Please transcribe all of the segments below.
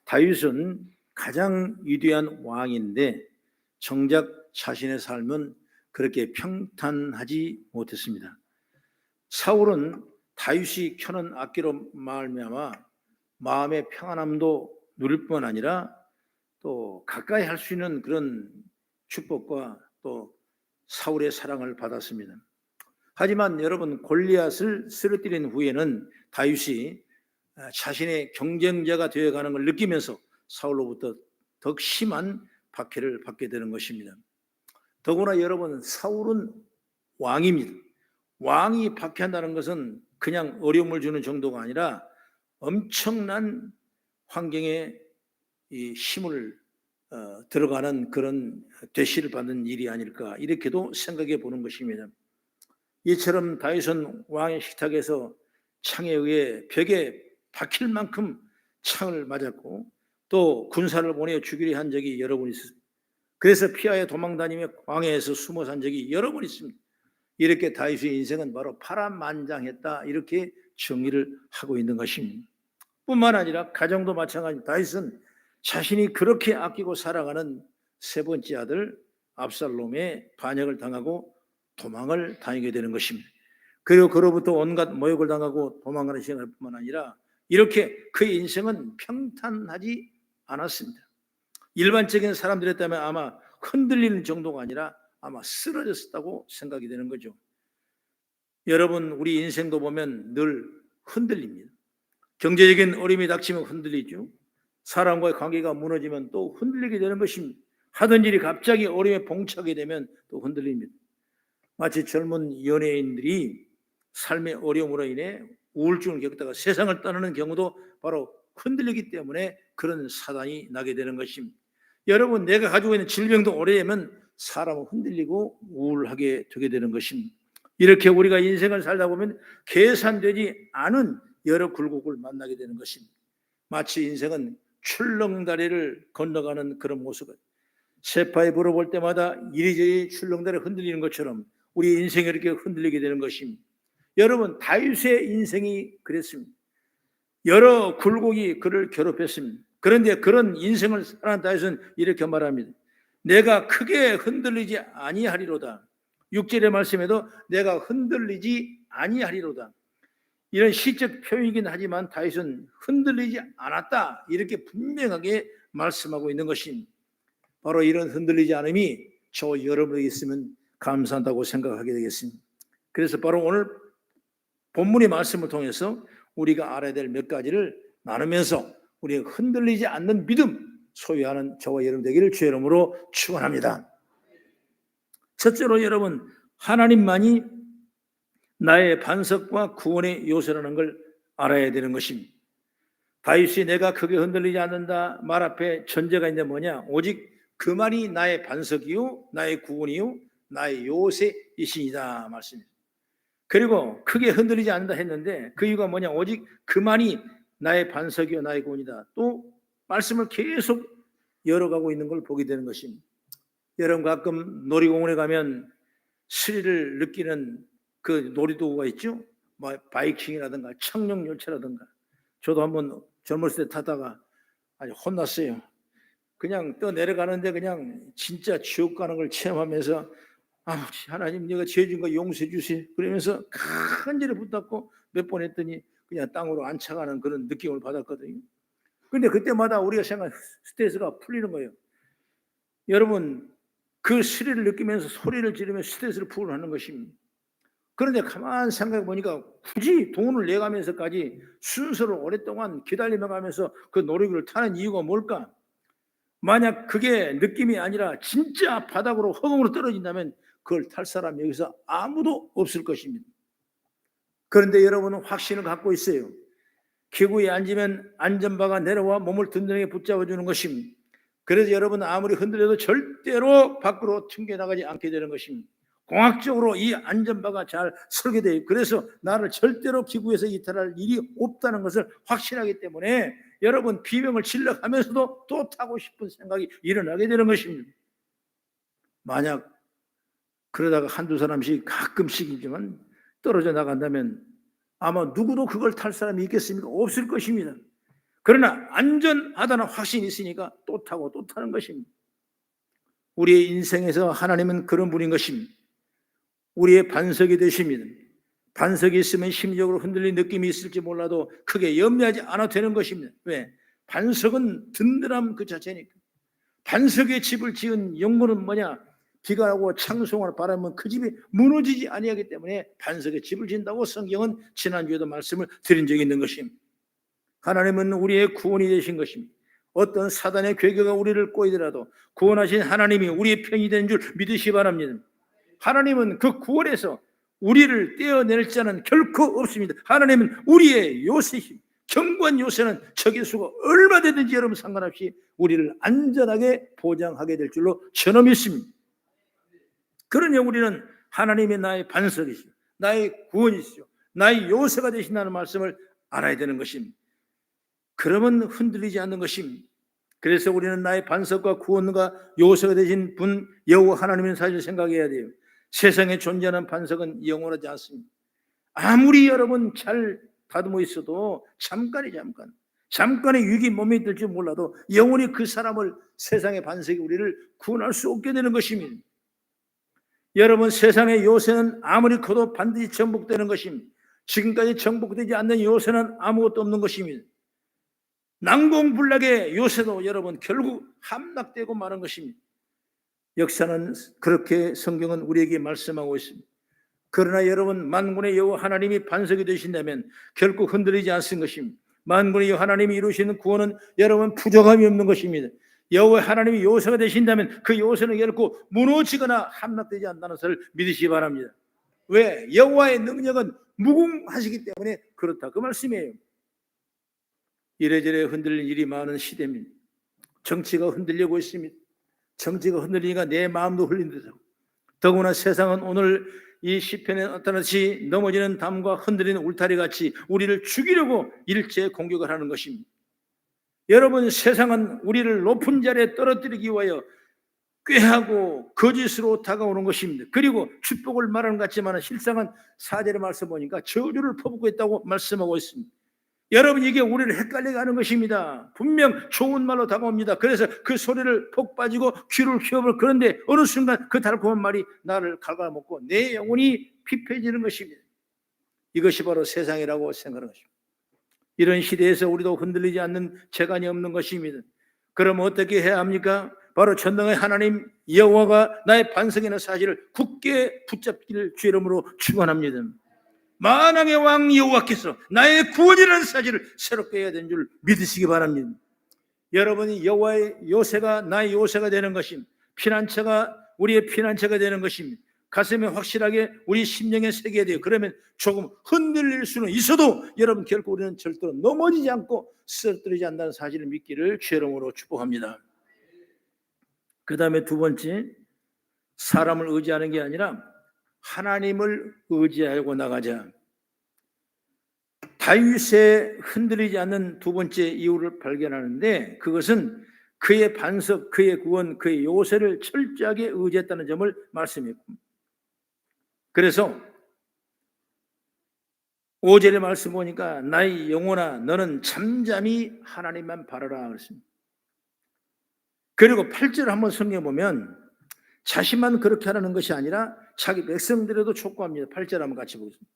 다윗은 가장 위대한 왕인데 정작 자신의 삶은 그렇게 평탄하지 못했습니다. 사울은 다윗이 켜는 악기로 말미암아 마음의 평안함도 누릴 뿐 아니라 또 가까이 할 수 있는 그런 축복과 또 사울의 사랑을 받았습니다. 하지만 여러분, 골리앗을 쓰러뜨린 후에는 다윗이 자신의 경쟁자가 되어가는 걸 느끼면서 사울로부터 더 심한 박해를 받게 되는 것입니다. 더구나 여러분, 사울은 왕입니다. 왕이 박해한다는 것은 그냥 어려움을 주는 정도가 아니라 엄청난 환경에 이 힘을 들어가는 그런 대시를 받는 일이 아닐까, 이렇게도 생각해 보는 것입니다. 이처럼 다윗은 왕의 식탁에서 창에 의해 벽에 박힐 만큼 창을 맞았고 또 군사를 보내 죽이려 한 적이 여러 번 있었습니다. 그래서 피하여 도망다니며 광야에서 숨어 산 적이 여러 번 있습니다. 이렇게 다윗의 인생은 바로 파란만장했다, 이렇게 정의를 하고 있는 것입니다. 뿐만 아니라 가정도 마찬가지. 다윗은 자신이 그렇게 아끼고 사랑하는 세 번째 아들 압살롬의 반역을 당하고 도망을 다니게 되는 것입니다. 그리고 그로부터 온갖 모욕을 당하고 도망가는 시간일 뿐만 아니라 이렇게 그의 인생은 평탄하지 않았습니다. 일반적인 사람들이었다면 아마 흔들리는 정도가 아니라 아마 쓰러졌다고 생각이 되는 거죠. 여러분, 우리 인생도 보면 늘 흔들립니다. 경제적인 어려움이 닥치면 흔들리죠. 사람과의 관계가 무너지면 또 흔들리게 되는 것입니다. 하던 일이 갑자기 어려움에 봉착하게 되면 또 흔들립니다. 마치 젊은 연예인들이 삶의 어려움으로 인해 우울증을 겪다가 세상을 떠나는 경우도 바로 흔들리기 때문에 그런 사단이 나게 되는 것입니다. 여러분, 내가 가지고 있는 질병도 오래되면 사람은 흔들리고 우울하게 되게 되는 것입니다. 이렇게 우리가 인생을 살다 보면 계산되지 않은 여러 굴곡을 만나게 되는 것입니다. 마치 인생은 출렁다리를 건너가는 그런 모습을 세파에 물어볼 때마다 이리저리 출렁다리를 흔들리는 것처럼 우리 인생이 이렇게 흔들리게 되는 것입니다. 여러분, 다윗의 인생이 그랬습니다. 여러 굴곡이 그를 괴롭혔습니다. 그런데 그런 인생을 살아난 다윗은 이렇게 말합니다. 내가 크게 흔들리지 아니하리로다. 6절의 말씀에도 내가 흔들리지 아니하리로다. 이런 시적 표현이긴 하지만 다윗은 흔들리지 않았다, 이렇게 분명하게 말씀하고 있는 것입니다. 바로 이런 흔들리지 않음이 저 여러분에게 있으면 감사한다고 생각하게 되겠습니다. 그래서 바로 오늘 본문의 말씀을 통해서 우리가 알아야 될 몇 가지를 나누면서 우리가 흔들리지 않는 믿음 소유하는 저와 여러분 되기를 주의 이름으로 축원합니다. 첫째로 여러분, 하나님만이 나의 반석과 구원의 요새라는 걸 알아야 되는 것입니다. 다윗이 내가 크게 흔들리지 않는다 말 앞에 전제가 있는데 뭐냐? 오직 그만이 나의 반석이요 나의 구원이요 나의 요새이시니다 말씀입니다. 그리고 크게 흔들리지 않는다 했는데 그 이유가 뭐냐? 오직 그만이 나의 반석이요 나의 구원이다. 또 말씀을 계속 열어가고 있는 걸 보게 되는 것입니다. 여러분, 가끔 놀이공원에 가면 스릴을 느끼는 그 놀이도구가 있죠. 바이킹이라든가 청룡열차라든가. 저도 한번 젊었을 때 타다가 아주 혼났어요. 그냥 떠 내려가는데 그냥 진짜 지옥 가는 걸 체험하면서 하나님, 내가 죄 지은 거 용서해 주세요 그러면서 간절히 붙잡고 몇 번 했더니 그냥 땅으로 안착하는 그런 느낌을 받았거든요. 그런데 그때마다 우리가 생각하는 스트레스가 풀리는 거예요. 여러분, 그 스릴을 느끼면서 소리를 지르며 스트레스를 풀어하는 것입니다. 그런데 가만 생각해 보니까 굳이 돈을 내가면서까지 순서를 오랫동안 기다리며 가면서 그 놀이기구를 타는 이유가 뭘까? 만약 그게 느낌이 아니라 진짜 바닥으로 허공으로 떨어진다면 그걸 탈 사람이 여기서 아무도 없을 것입니다. 그런데 여러분은 확신을 갖고 있어요. 기구에 앉으면 안전바가 내려와 몸을 든든하게 붙잡아주는 것입니다. 그래서 여러분은 아무리 흔들려도 절대로 밖으로 튕겨나가지 않게 되는 것입니다. 공학적으로 이 안전바가 잘 설계되어 있고 그래서 나를 절대로 기구에서 이탈할 일이 없다는 것을 확신하기 때문에 여러분, 비명을 질러가면서도 또 타고 싶은 생각이 일어나게 되는 것입니다. 만약 그러다가 한두 사람씩 가끔씩이지만 떨어져 나간다면 아마 누구도 그걸 탈 사람이 있겠습니까? 없을 것입니다. 그러나 안전하다는 확신이 있으니까 또 타고 또 타는 것입니다. 우리의 인생에서 하나님은 그런 분인 것입니다. 우리의 반석이 되십니다. 반석이 있으면 심리적으로 흔들린 느낌이 있을지 몰라도 크게 염려하지 않아도 되는 것입니다. 왜? 반석은 든든함 그 자체니까. 반석의 집을 지은 영문은 뭐냐? 비가 오고 창송을 바라면 그 집이 무너지지 아니하기 때문에 반석의 집을 지은다고 성경은 지난주에도 말씀을 드린 적이 있는 것입니다. 하나님은 우리의 구원이 되신 것입니다. 어떤 사단의 괴계가 우리를 꼬이더라도 구원하신 하나님이 우리의 편이 되는 줄 믿으시기 바랍니다. 하나님은 그 구원에서 우리를 떼어낼 자는 결코 없습니다. 하나님은 우리의 요새입니다. 견고한 요새는 적의 수가 얼마 되든지 여러분 상관없이 우리를 안전하게 보장하게 될 줄로 저는 믿습니다. 그러니 우리는 하나님이 나의 반석이시오, 나의 구원이시오, 나의 요새가 되신다는 말씀을 알아야 되는 것입니다. 그러면 흔들리지 않는 것입니다. 그래서 우리는 나의 반석과 구원과 요새가 되신 분 여호와 하나님의 사실을 생각해야 돼요. 세상에 존재하는 반석은 영원하지 않습니다. 아무리 여러분 잘 다듬어 있어도 잠깐의 유익이 몸에 들지 몰라도 영원히 그 사람을 세상의 반석이 우리를 구원할 수 없게 되는 것입니다. 여러분, 세상의 요새는 아무리 커도 반드시 정복되는 것입니다. 지금까지 정복되지 않는 요새는 아무것도 없는 것입니다. 난공불락의 요새도 여러분 결국 함락되고 마는 것입니다. 역사는 그렇게 성경은 우리에게 말씀하고 있습니다. 그러나 여러분, 만군의 여호와 하나님이 반석이 되신다면 결코 흔들리지 않을 것입니다. 만군의 여호와 하나님이 이루시는 구원은 여러분 부족함이 없는 것입니다. 여호와 하나님이 요새가 되신다면 그 요새는 결코 무너지거나 함락되지 않는다는 것을 믿으시기 바랍니다. 왜? 여호와의 능력은 무궁하시기 때문에 그렇다, 그 말씀이에요. 이래저래 흔들릴 일이 많은 시대입니다. 정치가 흔들리고 있습니다. 정치가 흔들리니까 내 마음도 흔들리더라고. 더구나 세상은 오늘 이 시편에 나타나듯이 넘어지는 담과 흔들리는 울타리같이 우리를 죽이려고 일제 공격을 하는 것입니다. 여러분, 세상은 우리를 높은 자리에 떨어뜨리기 위하여 꾀하고 거짓으로 다가오는 것입니다. 그리고 축복을 말하는 것 같지만 실상은 4절의 말씀 보니까 저주를 퍼붓고 있다고 말씀하고 있습니다. 여러분, 이게 우리를 헷갈리게 하는 것입니다. 분명 좋은 말로 다가옵니다. 그래서 그 소리를 폭 빠지고 귀를 키워볼. 그런데 어느 순간 그 달콤한 말이 나를 갉아먹고 내 영혼이 피폐해지는 것입니다. 이것이 바로 세상이라고 생각하는 것입니다. 이런 시대에서 우리도 흔들리지 않는 재간이 없는 것입니다. 그럼 어떻게 해야 합니까? 바로 전능의 하나님 여호와가 나의 반석이라는 사실을 굳게 붙잡기를 주의 이름으로 축원합니다. 만왕의 왕 여호와께서 나의 구원이라는 사실을 새롭게 해야 되는 줄 믿으시기 바랍니다. 여러분이 여호와의 요새가 나의 요새가 되는 것입니다. 피난처가 우리의 피난처가 되는 것입니다. 가슴에 확실하게 우리 심령에 새겨야 돼요. 그러면 조금 흔들릴 수는 있어도 여러분 결코 우리는 절대로 넘어지지 않고 쓰러뜨리지 않는다는 사실을 믿기를 주의 이름으로 축복합니다. 그 다음에 두 번째, 사람을 의지하는 게 아니라 하나님을 의지하고 나가자. 다윗의 흔들리지 않는 두 번째 이유를 발견하는데 그것은 그의 반석, 그의 구원, 그의 요새를 철저하게 의지했다는 점을 말씀했고, 그래서 5절의 말씀 보니까 나의 영혼아 너는 잠잠히 하나님만 바라라 그랬습니다. 그리고 8절 한번 성경 보면 자신만 그렇게 하라는 것이 아니라 자기 백성들에도 촉구합니다. 8절 한번 같이 보겠습니다.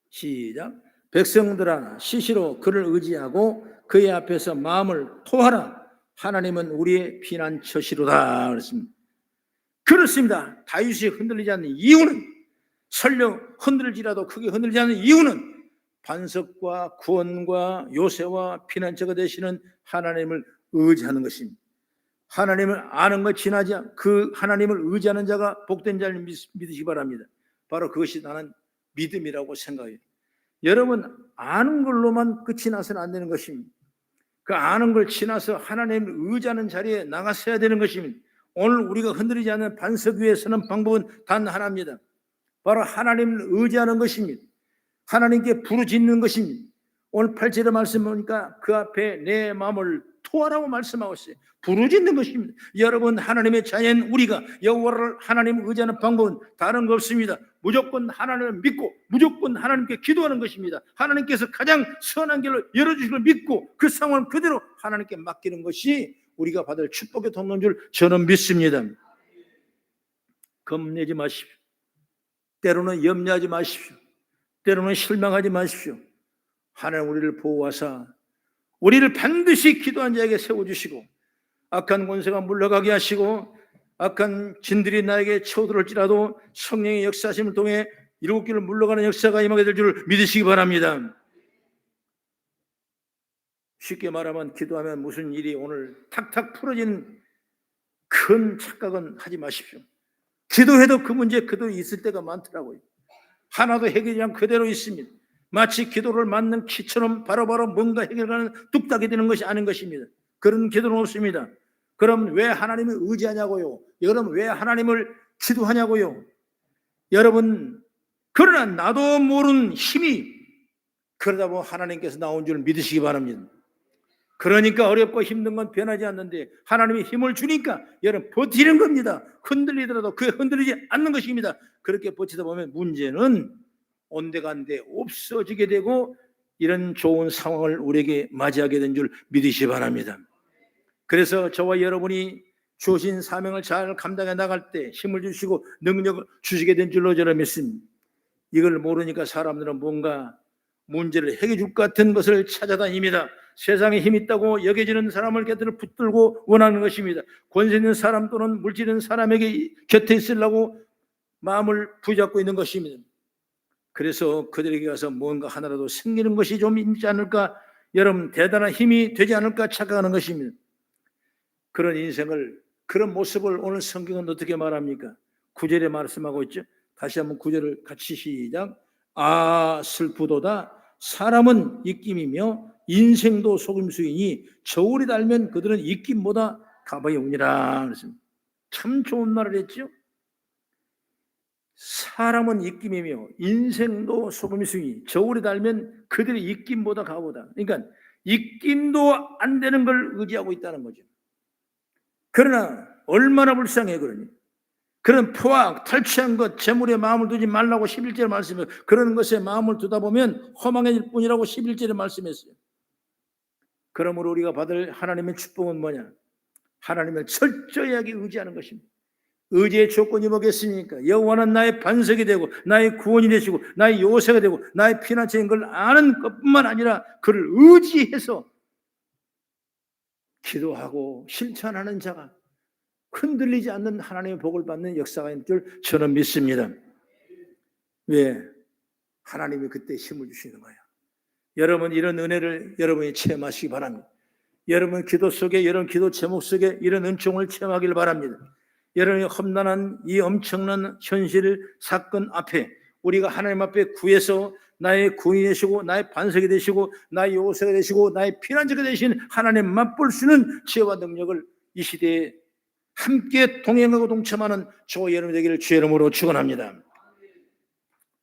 시작. 백성들아 시시로 그를 의지하고 그의 앞에서 마음을 토하라. 하나님은 우리의 피난처시로다 그랬습니다. 그렇습니다. 다윗이 흔들리지 않는 이유는, 설령 흔들지라도 크게 흔들리지 않는 이유는 반석과 구원과 요새와 피난처가 되시는 하나님을 의지하는 것입니다. 하나님을 아는 것 지나지 그 하나님을 의지하는 자가 복된 자를 믿으시기 바랍니다. 바로 그것이 나는 믿음이라고 생각해요. 여러분, 아는 걸로만 끝이 나서는 안 되는 것입니다. 그 아는 걸 지나서 하나님을 의지하는 자리에 나가서야 되는 것입니다. 오늘 우리가 흔들리지 않는 반석 위에 서는 방법은 단 하나입니다. 바로 하나님을 의지하는 것입니다. 하나님께 부르짖는 것입니다. 오늘 8절의 말씀 보니까 그 앞에 내 마음을 토하라고 말씀하고 있어요. 부르짖는 것입니다. 여러분, 하나님의 자녀인 우리가 여호와를 하나님을 의지하는 방법은 다른 거 없습니다. 무조건 하나님을 믿고 무조건 하나님께 기도하는 것입니다. 하나님께서 가장 선한 길을 열어주실 걸 믿고 그 상황을 그대로 하나님께 맡기는 것이 우리가 받을 축복의 통로인 줄 저는 믿습니다. 겁내지 마십시오. 때로는 염려하지 마십시오. 때로는 실망하지 마십시오. 하나님 우리를 보호하사 우리를 반드시 기도한 자에게 세워주시고 악한 권세가 물러가게 하시고 악한 진들이 나에게 쳐들을지라도 성령의 역사하심을 통해 일곱 길을 물러가는 역사가 임하게 될 줄 믿으시기 바랍니다. 쉽게 말하면 기도하면 무슨 일이 오늘 탁탁 풀어지는 큰 착각은 하지 마십시오. 기도해도 그 문제 그대로 있을 때가 많더라고요. 하나도 해결이 안 그대로 있습니다. 마치 기도를 맞는 키처럼 바로바로 뭔가 해결하는 뚝딱이 되는 것이 아닌 것입니다. 그런 기도는 없습니다. 그럼 왜 하나님을 의지하냐고요? 그럼 왜 하나님을 기도하냐고요? 여러분, 그러나 나도 모르는 힘이 그러다 보면 하나님께서 나온 줄 믿으시기 바랍니다. 그러니까 어렵고 힘든 건 변하지 않는데 하나님이 힘을 주니까 여러분 버티는 겁니다. 흔들리더라도 그 흔들리지 않는 것입니다. 그렇게 버티다 보면 문제는 온데간데 없어지게 되고 이런 좋은 상황을 우리에게 맞이하게 된 줄 믿으시기 바랍니다. 그래서 저와 여러분이 주신 사명을 잘 감당해 나갈 때 힘을 주시고 능력을 주시게 된 줄로 저는 믿습니다. 이걸 모르니까 사람들은 뭔가 문제를 해결해 줄 것 같은 것을 찾아다닙니다. 세상에 힘 있다고 여겨지는 사람을 곁으로 붙들고 원하는 것입니다. 권세 있는 사람 또는 물질 있는 사람에게 곁에 있으려고 마음을 부잡고 있는 것입니다. 그래서 그들에게 가서 뭔가 하나라도 생기는 것이 좀 있지 않을까, 여러분 대단한 힘이 되지 않을까 착각하는 것입니다. 그런 인생을, 그런 모습을 오늘 성경은 어떻게 말합니까? 9절에 말씀하고 있죠. 다시 한번 9절을 같이 시작. 아 슬프도다 사람은 입김이며 인생도 속임수이니 저울이 달면 그들은 입김보다 가방이 오니라. 참 좋은 말을 했죠. 사람은 입김이며 인생도 속임수이니 저울이 달면 그들의 입김보다 가보다. 그러니까 입김도 안 되는 걸 의지하고 있다는 거죠. 그러나 얼마나 불쌍해. 그러니 그런 포악, 탈취한 것, 재물에 마음을 두지 말라고 11절에 말씀해요. 그런 것에 마음을 두다 보면 허망해질 뿐이라고 11절에 말씀했어요. 그러므로 우리가 받을 하나님의 축복은 뭐냐? 하나님을 철저히 의지하는 것입니다. 의지의 조건이 뭐겠습니까? 여호와는 나의 반석이 되고 나의 구원이 되시고 나의 요새가 되고 나의 피난처인 걸 아는 것뿐만 아니라 그를 의지해서 기도하고 실천하는 자가 흔들리지 않는 하나님의 복을 받는 역사가 있는 줄 저는 믿습니다. 왜? 하나님이 그때 힘을 주시는 거예요. 여러분 이런 은혜를 여러분이 체험하시기 바랍니다. 여러분 기도 속에, 여러분 기도 제목 속에 이런 은총을 체험하기를 바랍니다. 여러분이 험난한 이 엄청난 현실 사건 앞에 우리가 하나님 앞에 구해서 나의 구원이 되시고 나의 반석이 되시고 나의 요새가 되시고 나의 피난처가 되신 하나님 맛볼 수 있는 지혜와 능력을 이 시대에 함께 동행하고 동참하는 저와 여러분이 되기를 주의 이름으로 축원합니다.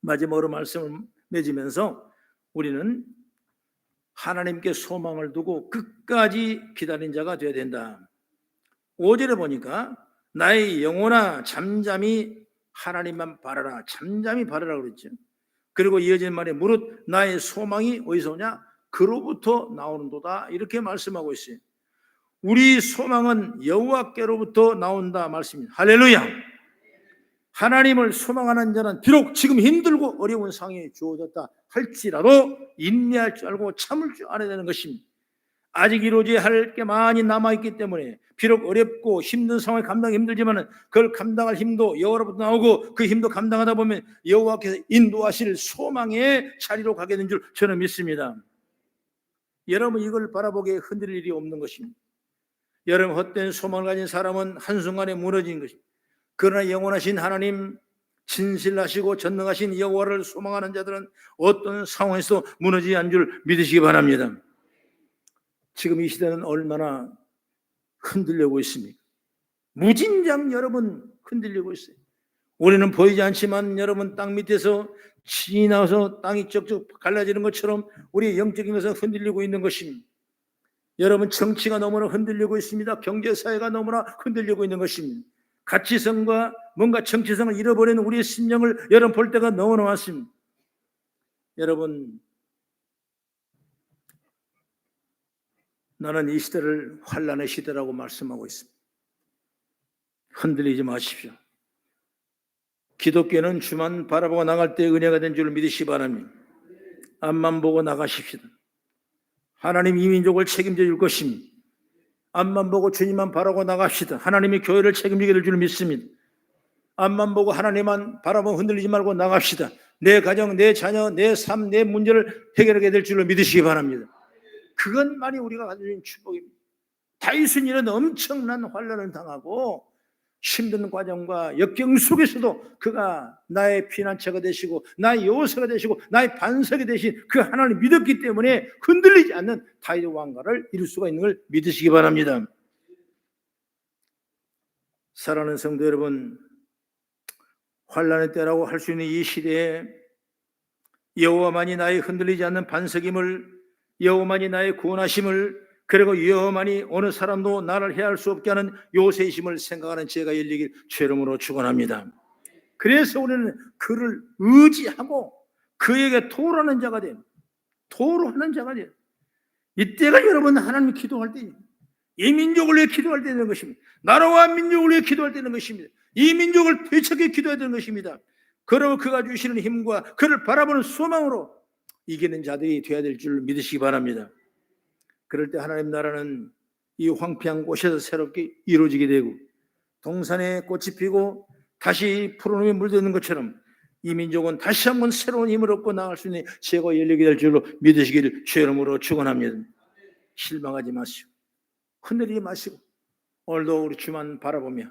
마지막으로 말씀을 맺으면서 우리는 하나님께 소망을 두고 끝까지 기다린 자가 되어야 된다. 5절에 보니까 나의 영혼아 잠잠히 하나님만 바라라. 잠잠히 바라라 그랬죠. 그리고 이어진 말에 무릇 나의 소망이 어디서 오냐? 그로부터 나오는도다. 이렇게 말씀하고 있어요. 우리 소망은 여호와께로부터 나온다 말씀입니다. 할렐루야. 하나님을 소망하는 자는 비록 지금 힘들고 어려운 상황이 주어졌다 할지라도 인내할 줄 알고 참을 줄 알아야 되는 것입니다. 아직 이루어져야 할 게 많이 남아있기 때문에 비록 어렵고 힘든 상황을 감당하기 힘들지만 그걸 감당할 힘도 여호와로부터 나오고 그 힘도 감당하다 보면 여호와께서 인도하실 소망의 자리로 가게 된 줄 저는 믿습니다. 여러분 이걸 바라보기에 흔들릴 일이 없는 것입니다. 여러분 헛된 소망을 가진 사람은 한순간에 무너지는 것입니다. 그러나 영원하신 하나님, 진실하시고 전능하신 여호와를 소망하는 자들은 어떤 상황에서도 무너지지 않을 줄 믿으시기 바랍니다. 지금 이 시대는 얼마나 흔들리고 있습니까? 무진장 여러분 흔들리고 있어요. 우리는 보이지 않지만 여러분 땅 밑에서 신이 나와서 땅이 쩍쩍 갈라지는 것처럼 우리의 영적인 것은 흔들리고 있는 것입니다. 여러분, 정치가 너무나 흔들리고 있습니다. 경제사회가 너무나 흔들리고 있는 것입니다. 가치성과 뭔가 정체성을 잃어버리는 우리의 심령을 여러분 볼 때가 너무나 많습니다. 여러분, 나는 이 시대를 환난의 시대라고 말씀하고 있습니다. 흔들리지 마십시오. 기독교는 주만 바라보고 나갈 때 은혜가 된 줄 믿으시기 바랍니다. 앞만 보고 나가십시다. 하나님 이 민족을 책임져 줄 것입니다. 앞만 보고 주님만 바라보고 나갑시다. 하나님이 교회를 책임지게 될 줄 믿습니다. 앞만 보고 하나님만 바라보고 흔들리지 말고 나갑시다. 내 가정, 내 자녀, 내 삶, 내 문제를 해결하게 될 줄로 믿으시기 바랍니다. 그것만이 우리가 가진 축복입니다. 다윗은 이런 엄청난 환난을 당하고 힘든 과정과 역경 속에서도 그가 나의 피난처가 되시고 나의 요새가 되시고 나의 반석이 되신 그 하나님을 믿었기 때문에 흔들리지 않는 다윗 왕가를 이룰 수가 있는 걸 믿으시기 바랍니다. 사랑하는 성도 여러분, 환난의 때라고 할 수 있는 이 시대에 여호와만이 나의 흔들리지 않는 반석임을, 여호와만이 나의 구원하심을, 그리고 여호와만이 어느 사람도 나를 해할 수 없게 하는 요새이심을 생각하는 죄가 열리길 죄름으로 축원합니다. 그래서 우리는 그를 의지하고 그에게 토로하는 자가 돼요. 토로하는 자가 돼요. 이때가 여러분 하나님 기도할 때입니다. 이 민족을 위해 기도할 때 되는 것입니다. 나라와 민족을 위해 기도할 때 되는 것입니다. 이 민족을 되찾게 기도해야 되는 것입니다. 그러면 그가 주시는 힘과 그를 바라보는 소망으로 이기는 자들이 되어야 될 줄 믿으시기 바랍니다. 그럴 때 하나님 나라는 이 황폐한 곳에서 새롭게 이루어지게 되고 동산에 꽃이 피고 다시 푸른 봄이 물드는 것처럼 이 민족은 다시 한번 새로운 힘을 얻고 나갈 수 있는 제가 열리게 될 줄로 믿으시기를 주의 이름으로 축원합니다. 실망하지 마시고 흔들리지 마시고 오늘도 우리 주만 바라보며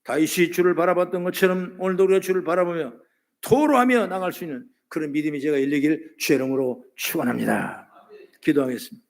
다윗이 주를 바라봤던 것처럼 오늘도 우리가 주를 바라보며 토로하며 나갈 수 있는 그런 믿음이 제가 열리기를 주의 이름으로 축원합니다. 기도하겠습니다.